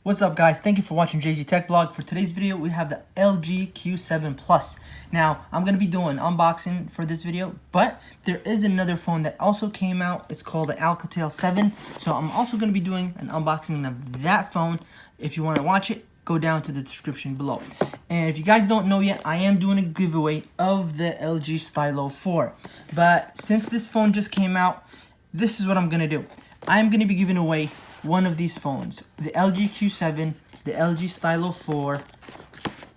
What's up guys, thank you for watching JGTechBlog. For today's video we have the LG Q7 Plus. Now I'm going to be doing unboxing for this video, but there is another phone that also came out. It's called the Alcatel 7. So I'm also going to be doing an unboxing of that phone. If you want to watch it, go down to the description below. And if you guys don't know yet, I am doing a giveaway of the LG Stylo 4. But since this phone just came out, this is what I'm going to do. I'm going to be giving away one of these phones, the LG Q7, the LG Stylo 4,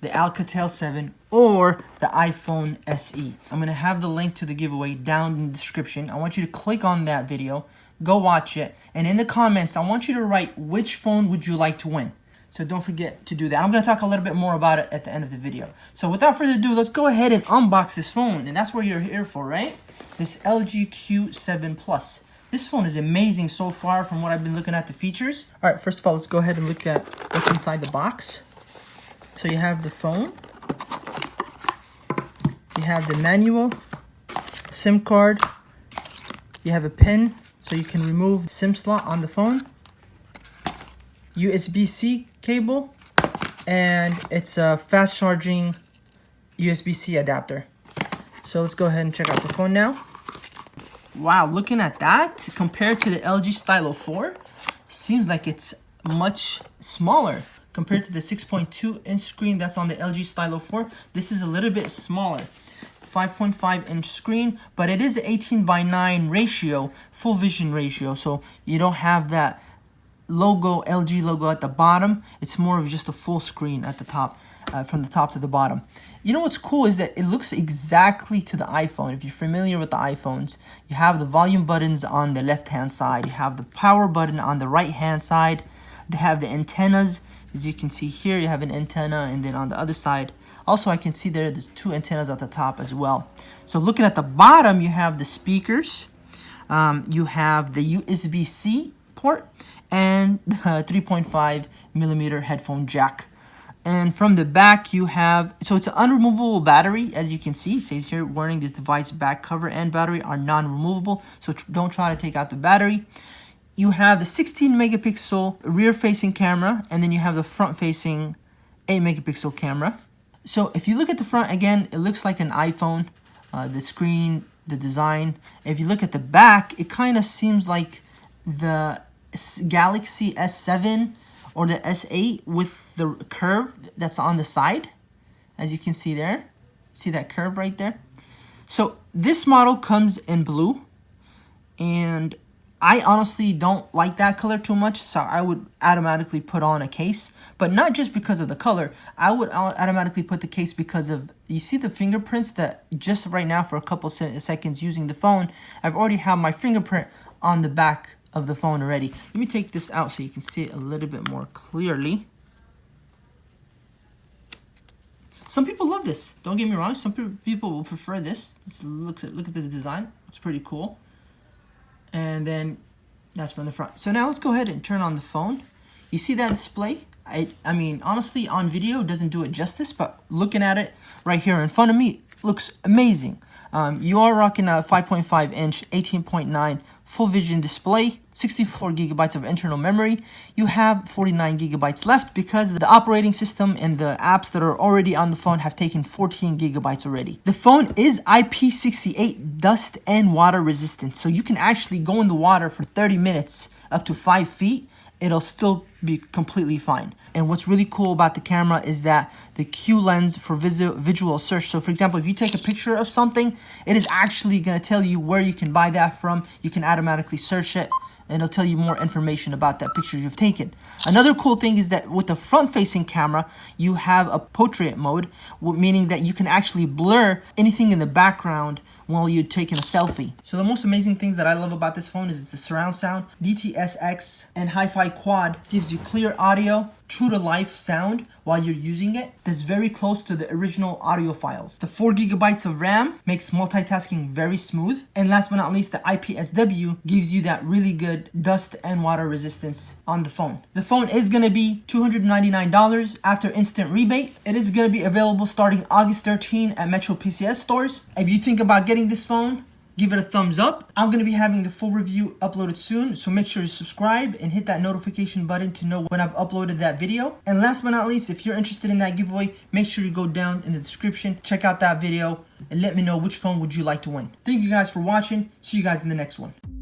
the Alcatel 7, or the iPhone SE. I'm going to have the link to the giveaway down in the description. I want you to click on that video, go watch it, and in the comments, I want you to write which phone would you like to win. So don't forget to do that. I'm going to talk a little bit more about it at the end of the video. So without further ado, let's go ahead and unbox this phone, and that's what you're here for, right? This LG Q7 Plus. This phone is amazing so far from what I've been looking at the features. All right, first of all, let's go ahead and look at what's inside the box. So you have the phone. You have the manual, SIM card. You have a pin so you can remove SIM slot on the phone. USB-C cable. And it's a fast charging USB-C adapter. So let's go ahead and check out the phone now. Wow, looking at that, compared to the LG Stylo 4, seems like it's much smaller. Compared to the 6.2-inch screen that's on the LG Stylo 4, this is a little bit smaller. 5.5-inch screen, but it is an 18:9 ratio, full vision ratio, so you don't have that logo, LG logo at the bottom. It's more of just a full screen at the top, from the top to the bottom. You know what's cool is that it looks exactly to the iPhone. If you're familiar with the iPhones, you have the volume buttons on the left hand side, you have the power button on the right hand side, they have the antennas. As you can see here, you have an antenna, and then on the other side also I can see there's two antennas at the top as well. So looking at the bottom, you have the speakers, you have the USB-C port, and the 3.5 millimeter headphone jack. And from the back you have, so it's an unremovable battery. As you can see, it says here, warning, this device back cover and battery are non-removable, so don't try to take out the battery. You have the 16 megapixel rear facing camera, and then you have the front facing 8 megapixel camera. So if you look at the front, again, it looks like an iPhone, the screen, the design. If you look at the back, it kind of seems like the Galaxy S7 or the S8 with the curve that's on the side. As you can see there, see that curve right there? So this model comes in blue, and I honestly don't like that color too much, so I would automatically put on a case. But not just because of the color, I would automatically put the case because of, you see the fingerprints that just right now for a couple seconds using the phone, I've already have my fingerprint on the back of the phone already. Let me take this out so you can see it a little bit more clearly. Some people love this, don't get me wrong. Some people will prefer this. Let's look at this design. It's pretty cool. And then that's from the front. So now let's go ahead and turn on the phone. You see that display? I mean, honestly, on video it doesn't do it justice, but looking at it right here in front of me, it looks amazing. You are rocking a 5.5-inch 18.9 full vision display, 64 gigabytes of internal memory. You have 49 gigabytes left because the operating system and the apps that are already on the phone have taken 14 gigabytes already. The phone is IP68 dust and water resistant, so you can actually go in the water for 30 minutes up to 5 feet. It'll still be completely fine. And what's really cool about the camera is that the Q lens for visual search. So for example, if you take a picture of something, it is actually going to tell you where you can buy that from. You can automatically search it, and it'll tell you more information about that picture you've taken. Another cool thing is that with the front-facing camera, you have a portrait mode, meaning that you can actually blur anything in the background while you're taking a selfie. So the most amazing things that I love about this phone is it's the surround sound. DTS:X and Hi-Fi Quad gives you clear audio, true to life sound while you're using it that's very close to the original audio files. The 4 gigabytes of RAM makes multitasking very smooth. And last but not least, the IPSW gives you that really good dust and water resistance on the phone. The phone is going to be $299 after instant rebate. It is going to be available starting August 13 at Metro PCS stores. If you think about getting this phone, give it a thumbs up. I'm going to be having the full review uploaded soon, so make sure to subscribe and hit that notification button to know when I've uploaded that video. And last but not least, if you're interested in that giveaway, make sure you go down in the description, check out that video, and let me know which phone would you like to win. Thank you guys for watching. See you guys in the next one.